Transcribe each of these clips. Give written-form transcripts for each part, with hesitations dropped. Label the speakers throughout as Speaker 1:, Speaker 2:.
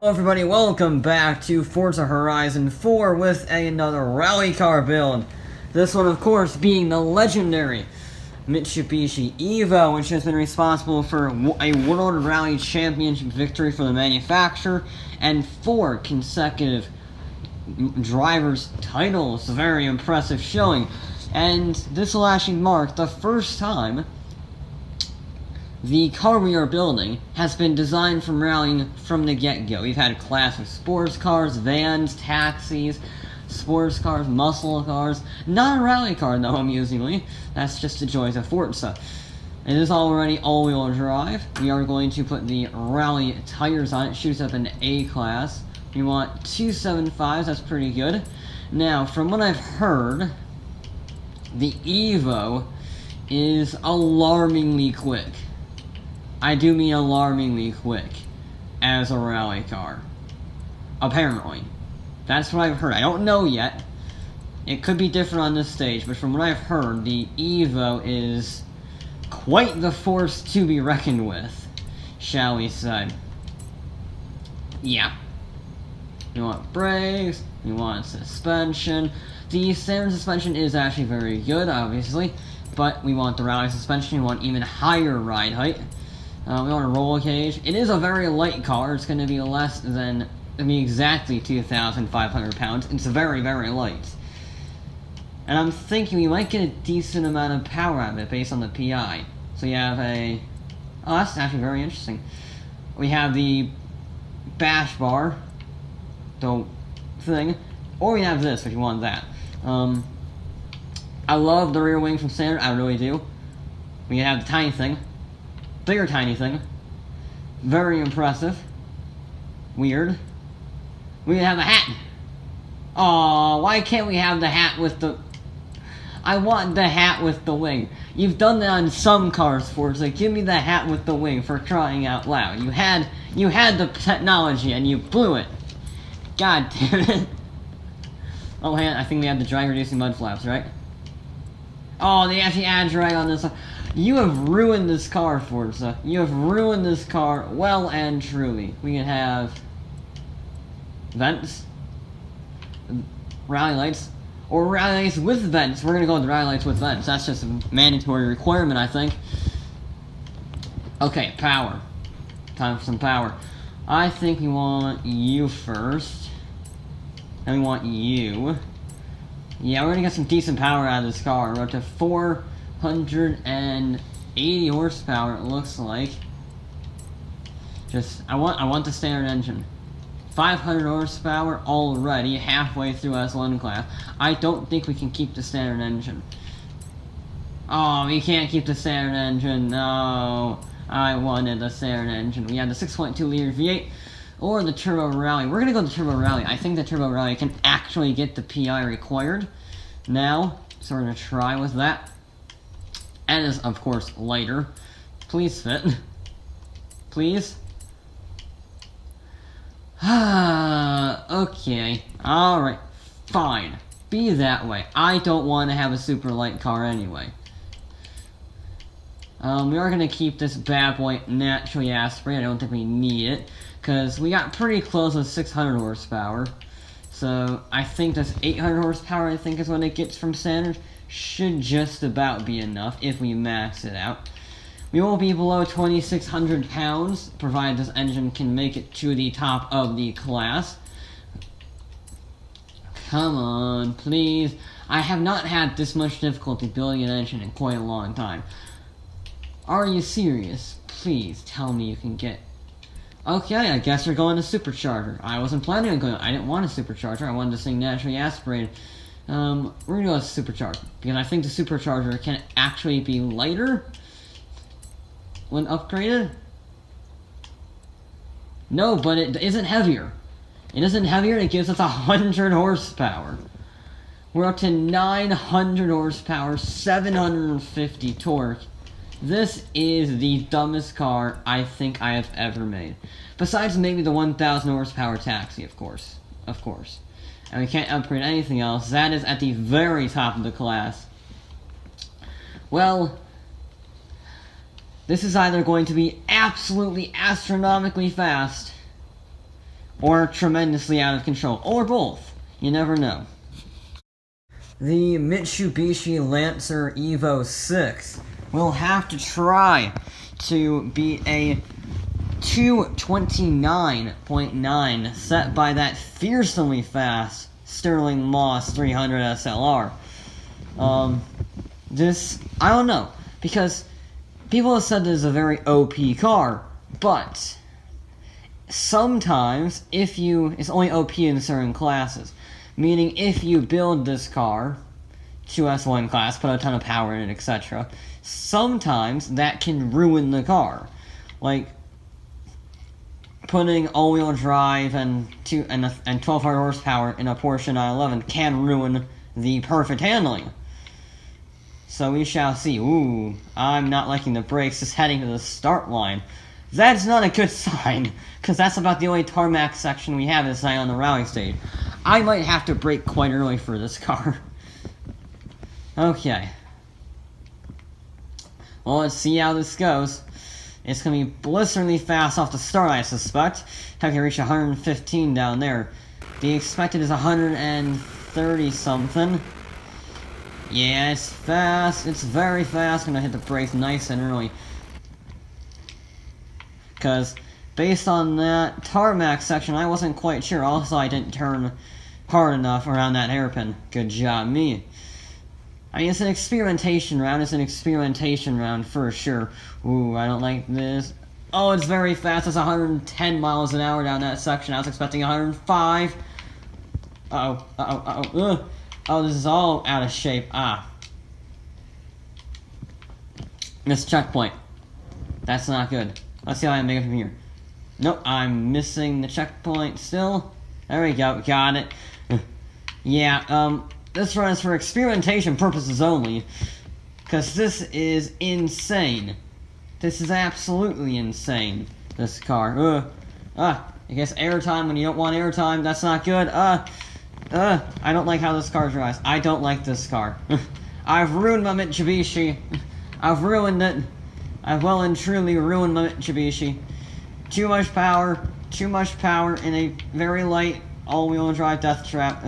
Speaker 1: Hello everybody, welcome back to Forza Horizon 4 with another rally car build. This one, of course, being the legendary Mitsubishi Evo, which has been responsible for a World Rally Championship victory for the manufacturer and 4 consecutive drivers' titles. A very impressive showing. And this will actually mark the first time the car we are building has been designed from rallying from the get-go. We've had a class of sports cars, vans, taxis, sports cars, muscle cars. Not a rally car, though, amusingly. That's just the joys of Forza. It is already all-wheel drive. We are going to put the rally tires on it. Shoots up an A-class. We want 275s, that's pretty good. Now, from what I've heard, the Evo is alarmingly quick. I do mean alarmingly quick as a rally car. Apparently. That's what I've heard. I don't know yet. It could be different on this stage, but from what I've heard, the Evo is quite the force to be reckoned with, shall we say. Yeah. We want brakes, we want suspension. The standard suspension is actually very good, obviously, but we want the rally suspension, we want even higher ride height. We want a roll cage. It is a very light car. It's going to be less than, exactly 2,500 pounds. It's very, very light. And I'm thinking we might get a decent amount of power out of it based on the PI. So you have a... Oh, that's actually very interesting. We have the bash bar, the thing, or we have this if you want that. I love the rear wing from standard. I really do. We have the tiny thing. Bigger tiny thing. Very impressive. Weird. We have the hat. Aw, why can't we have the hat with the... I want the hat with the wing. You've done that on some cars, Forza. Give me the hat with the wing, for crying out loud. You had the technology and you blew it. God damn it. Oh, hey, I think we have the drag reducing mud flaps, right? Oh, they actually add drag on this. You have ruined this car, Forza. You have ruined this car well and truly. We can have vents, rally lights, or rally lights with vents. We're gonna go with the rally lights with vents. That's just a mandatory requirement, I think. Okay, power. Time for some power. I think we want you first. And we want you. Yeah, we're gonna get some decent power out of this car. We're up to 480 horsepower, it looks like. I want the standard engine. 500 horsepower already, halfway through S1 class. I don't think we can keep the standard engine. Oh, we can't keep the standard engine, no. I wanted the standard engine. We had the 6.2 liter V8 or the Turbo Rally. We're gonna go with the Turbo Rally. I think the Turbo Rally can actually get the PI required now, so we're gonna try with that. And is, of course, lighter. Please fit. Please. Okay. Alright. Fine. Be that way. I don't want to have a super light car anyway. We are going to keep this bad boy naturally aspirated. I don't think we need it, because we got pretty close with 600 horsepower. So, I think this 800 horsepower, I think, is what it gets from standard. Should just about be enough if we max it out. We will be below 2,600 pounds, provided this engine can make it to the top of the class. Come on, please. I have not had this much difficulty building an engine in quite a long time. Are you serious? Please tell me you can get... Okay, I guess we're going to supercharger. I wasn't planning on going... I didn't want a supercharger. I wanted this thing naturally aspirated. We're gonna go with supercharger, because I think the supercharger can actually be lighter when upgraded. No, but it isn't heavier. It isn't heavier, and it gives us 100 horsepower. We're up to 900 horsepower, 750 torque. This is the dumbest car I think I have ever made. Besides maybe the 1,000 horsepower taxi, of course. Of course. And we can't upgrade anything else. That is at the very top of the class. Well, this is either going to be absolutely astronomically fast, or tremendously out of control, or both. You never know. The Mitsubishi Lancer Evo VI will have to try to beat a 229.9 set by that fearsomely fast Sterling Moss 300 SLR. I don't know, because people have said this is a very OP car, but sometimes it's only OP in certain classes. Meaning, if you build this car to S1 class, put a ton of power in it, etc., sometimes that can ruin the car. Like, putting all-wheel drive and 1,200 horsepower in a Porsche 911 can ruin the perfect handling. So we shall see. Ooh, I'm not liking the brakes, just heading to the start line. That's not a good sign, because that's about the only tarmac section we have this night on the rally stage. I might have to brake quite early for this car. Okay. Well, let's see how this goes. It's going to be blisteringly fast off the start, I suspect. I can reach 115 down there. The expected is 130-something. Yeah, it's fast. It's very fast. I'm going to hit the brakes nice and early. Because based on that tarmac section, I wasn't quite sure. Also, I didn't turn hard enough around that hairpin. Good job, me. I mean, it's an experimentation round. It's an experimentation round for sure. Ooh, I don't like this. Oh, it's very fast. It's 110 miles an hour down that section. I was expecting 105. Uh-oh, uh-oh, uh-oh. Ugh. Oh, this is all out of shape. Ah. Missed checkpoint. That's not good. Let's see how I make it from here. Nope, I'm missing the checkpoint still. There we go, got it. Yeah, this run is for experimentation purposes only. Because this is insane. This is absolutely insane, this car. I guess airtime when you don't want airtime, that's not good. I don't like how this car drives. I don't like this car. I've ruined my Mitsubishi. I've ruined it. I've well and truly ruined my Mitsubishi. Too much power in a very light all-wheel drive death trap.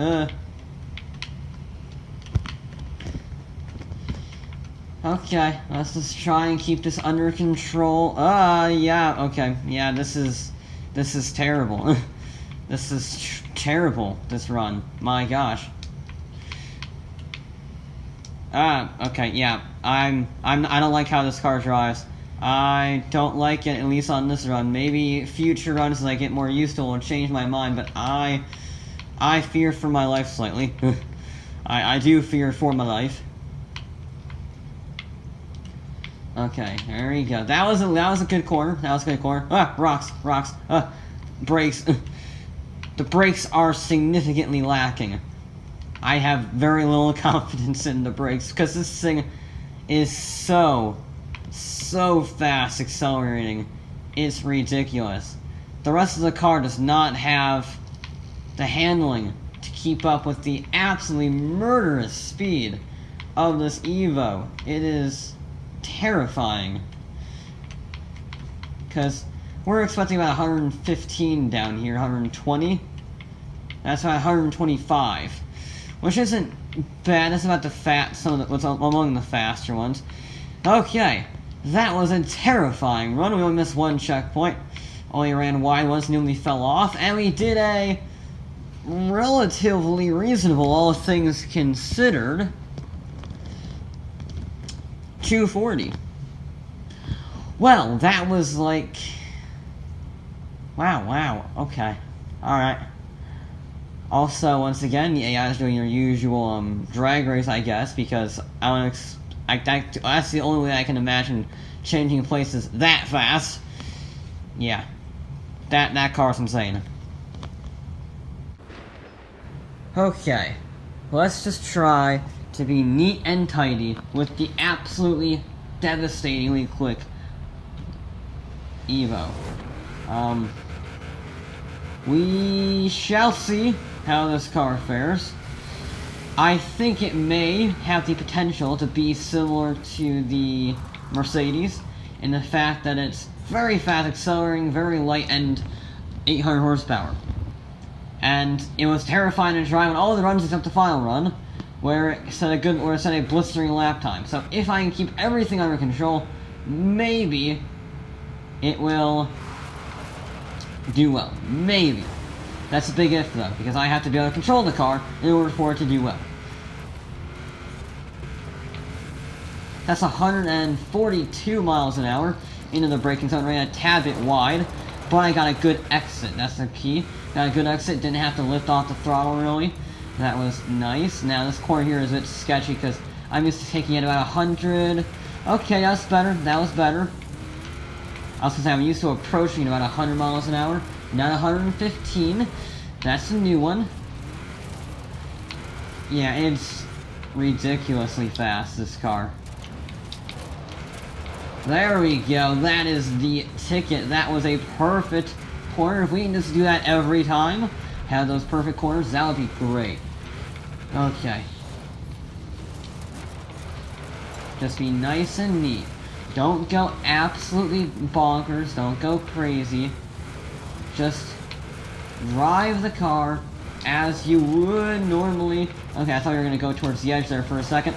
Speaker 1: Okay, let's just try and keep this under control. Yeah, okay. Yeah, this is terrible. This is terrible, this run. My gosh. Okay, yeah. I don't like how this car drives. I don't like it, at least on this run. Maybe future runs as I get more used to it will change my mind, but I fear for my life slightly. I do fear for my life. Okay, there we go. That was a good corner. That was a good corner. Rocks. Brakes. The brakes are significantly lacking. I have very little confidence in the brakes because this thing is so fast accelerating. It's ridiculous. The rest of the car does not have the handling to keep up with the absolutely murderous speed of this Evo. It is terrifying. Because we're expecting about 115 down here, 120. That's about 125. Which isn't bad. That's about what's among the faster ones. Okay, that was a terrifying run. We only missed one checkpoint. Only ran wide once, nearly fell off, and we did a relatively reasonable, all things considered, 240. Well, that was like... Wow, okay. Alright. Also, once again, the AI is doing your usual drag race, I guess, because that's the only way I can imagine changing places that fast. Yeah. That car's insane. Okay. Let's just try to be neat and tidy with the absolutely devastatingly quick Evo. We shall see how this car fares. I think it may have the potential to be similar to the Mercedes in the fact that it's very fast accelerating, very light, and 800 horsepower. And it was terrifying to drive on all the runs except the final run, where it set a blistering lap time. So if I can keep everything under control, maybe it will do well. Maybe. That's a big if though, because I have to be able to control the car in order for it to do well. That's 142 miles an hour into the braking zone, ran a tad bit wide, but I got a good exit. That's the key. Got a good exit, didn't have to lift off the throttle really. That was nice. Now this corner here is a bit sketchy because I'm used to taking it about 100. Okay, that's better. That was better. I was gonna say I'm used to approaching at about 100 miles an hour, not 115. That's a new one. Yeah, it's ridiculously fast, this car. There we go. That is the ticket. That was a perfect corner. If we can just do that every time, have those perfect corners, that would be great. Okay. Just be nice and neat. Don't go absolutely bonkers. Don't go crazy. Just drive the car as you would normally. Okay, I thought you were going to go towards the edge there for a second.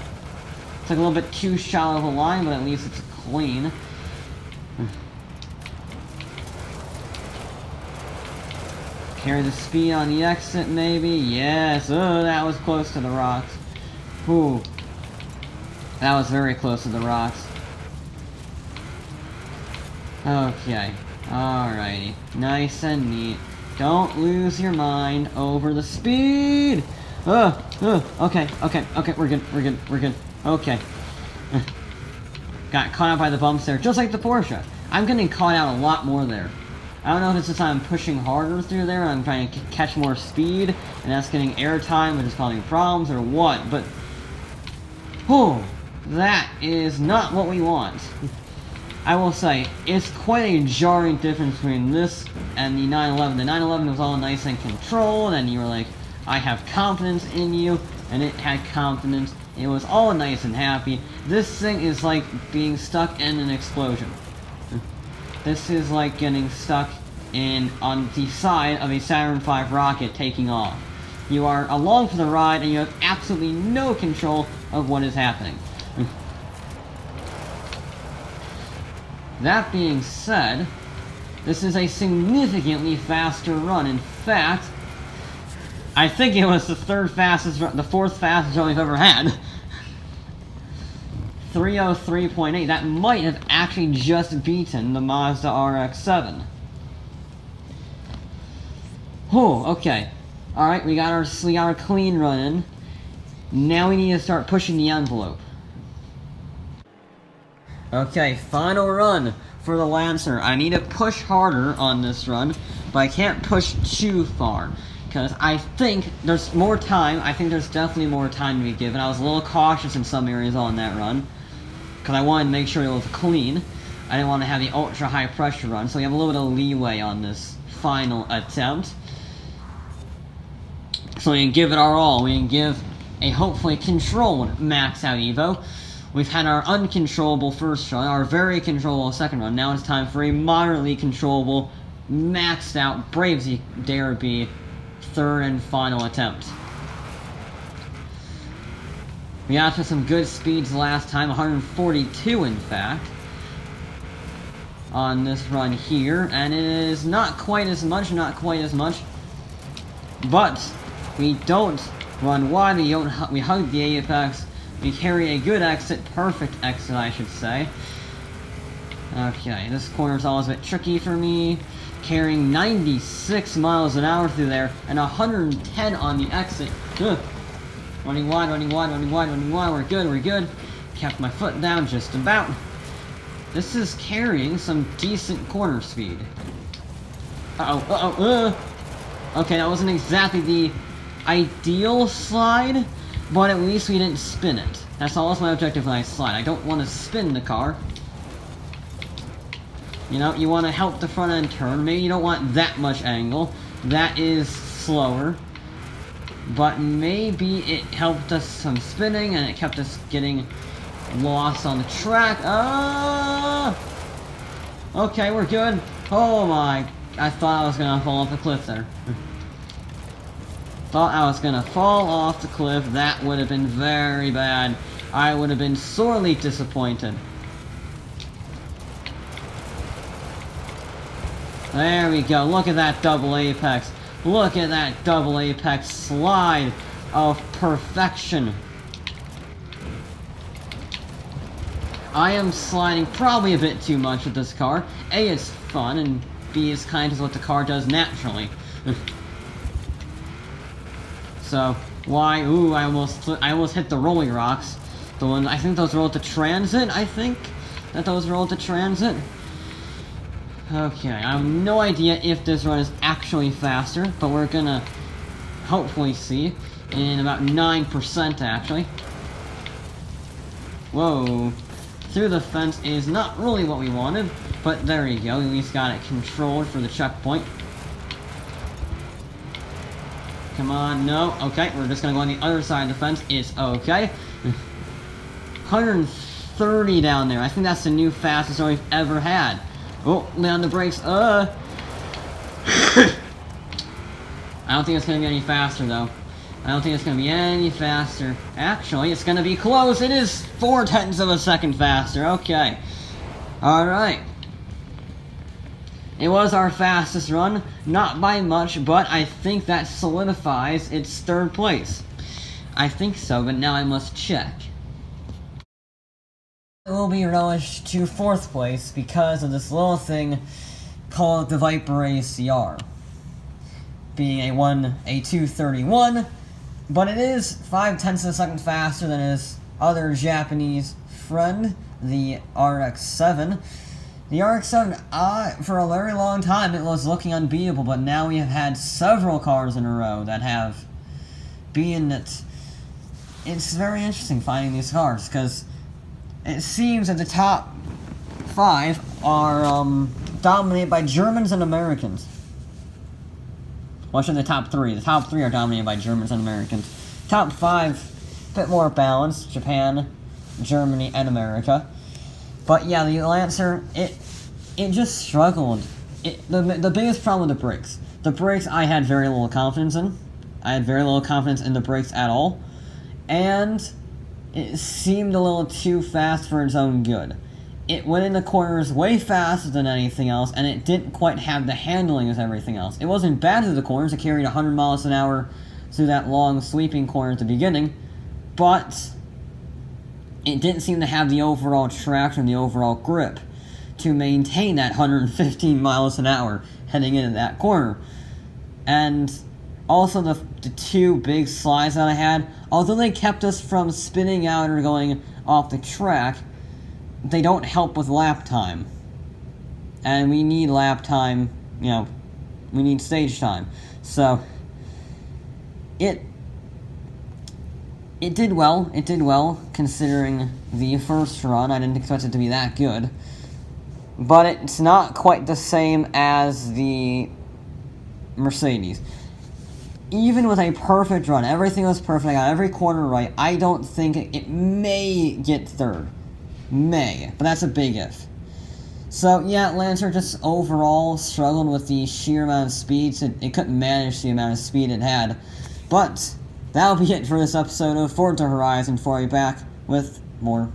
Speaker 1: It's like a little bit too shallow of a line, but at least it's clean. Carry the speed on the exit, maybe. Yes. Oh, that was close to the rocks. Ooh. That was very close to the rocks. Okay. Alrighty. Nice and neat. Don't lose your mind over the speed! Okay, we're good. Okay. Got caught out by the bumps there, just like the Porsche. I'm getting caught out a lot more there. I don't know if it's just I'm pushing harder through there and I'm trying to catch more speed, and that's getting airtime, which is causing problems, or what, but... Oh, that is not what we want. I will say, it's quite a jarring difference between this and the 911. The 911 was all nice and controlled, and you were like, I have confidence in you, and it had confidence. It was all nice and happy. This thing is like being stuck in an explosion. This is like getting stuck on the side of a Saturn V rocket taking off. You are along for the ride, and you have absolutely no control of what is happening. That being said, this is a significantly faster run. In fact, I think it was the fourth fastest run we've ever had. 303.8. That might have actually just beaten the Mazda RX-7. Oh, okay. Alright, we got our clean run in. Now we need to start pushing the envelope. Okay, final run for the Lancer. I need to push harder on this run, but I can't push too far, because I think there's more time. I think there's definitely more time to be given. I was a little cautious in some areas on that run, because I wanted to make sure it was clean. I didn't want to have the ultra high pressure run, so we have a little bit of leeway on this final attempt. So we can give it our all. We can give a hopefully controlled max out Evo. We've had our uncontrollable first run, our very controllable second run. Now it's time for a moderately controllable, maxed out, brave as you dare be, third and final attempt. We got to some good speeds last time, 142 in fact, on this run here, and it is not quite as much, but we don't run wide, we hug the apex. We carry a good exit, perfect exit I should say. Okay, this corner's always a bit tricky for me. Carrying 96 miles an hour through there, and 110 on the exit. Ugh. Running wide, we're good. Kept my foot down just about. This is carrying some decent corner speed. Okay, that wasn't exactly the ideal slide, but at least we didn't spin it. That's always my objective when I slide. I don't want to spin the car. You know, you want to help the front end turn. Maybe you don't want that much angle. That is slower. But maybe it helped us some spinning, and it kept us getting lost on the track. Okay, we're good. Oh my, I thought I was gonna fall off the cliff there. Thought I was gonna fall off the cliff. That would have been very bad. I would have been sorely disappointed. There we go. Look at that double apex. Look at that double apex slide of perfection. I am sliding probably a bit too much with this car. A, it's fun, and B, is kind of what the car does naturally. So, why? Ooh, I almost hit the rolling rocks. The one, I think those roll to transit, I think? That those roll to transit? Okay, I have no idea if this run is actually faster, but we're gonna hopefully see in about 9% actually. Whoa. Through the fence is not really what we wanted, but there you go, we at least got it controlled for the checkpoint. Come on, no, okay, we're just gonna go on the other side of the fence, it's okay. 130 down there, I think that's the new fastest run we've ever had. Oh, lay on the brakes, I don't think it's gonna be any faster though. I don't think it's gonna be any faster. Actually, it's gonna be close. It is 0.4 of a second faster. Okay. Alright. It was our fastest run. Not by much, but I think that solidifies its third place. I think so, but now I must check. It will be relished to 4th place because of this little thing called the Viper ACR. Being a 231, but it is 0.5 of a second faster than his other Japanese friend, the RX-7. The RX-7, for a very long time, it was looking unbeatable, but now we have had several cars in a row that have beaten it. It's very interesting finding these cars, because it seems that the top 5 are dominated by Germans and Americans. Well, actually, the top 3. The top 3 are dominated by Germans and Americans. Top 5, a bit more balanced. Japan, Germany, and America. But yeah, the Lancer, it just struggled. The biggest problem with the brakes. The brakes I had very little confidence in. I had very little confidence in the brakes at all. And it seemed a little too fast for its own good. It went into corners way faster than anything else, and it didn't quite have the handling as everything else. It wasn't bad through the corners, it carried 100 miles an hour through that long sweeping corner at the beginning, but it didn't seem to have the overall traction, the overall grip, to maintain that 115 miles an hour heading into that corner. And also the 2 big slides that I had, although they kept us from spinning out or going off the track, they don't help with lap time. And we need lap time, you know, we need stage time. So, it did well, considering the first run. I didn't expect it to be that good. But it's not quite the same as the Mercedes. Even with a perfect run, everything was perfect, I got every corner right, I don't think it may get 3rd. May, but that's a big if. So yeah, Lancer just overall struggled with the sheer amount of speeds. It couldn't manage the amount of speed it had. But that'll be it for this episode of Forza Horizon 4. I'll be back with more.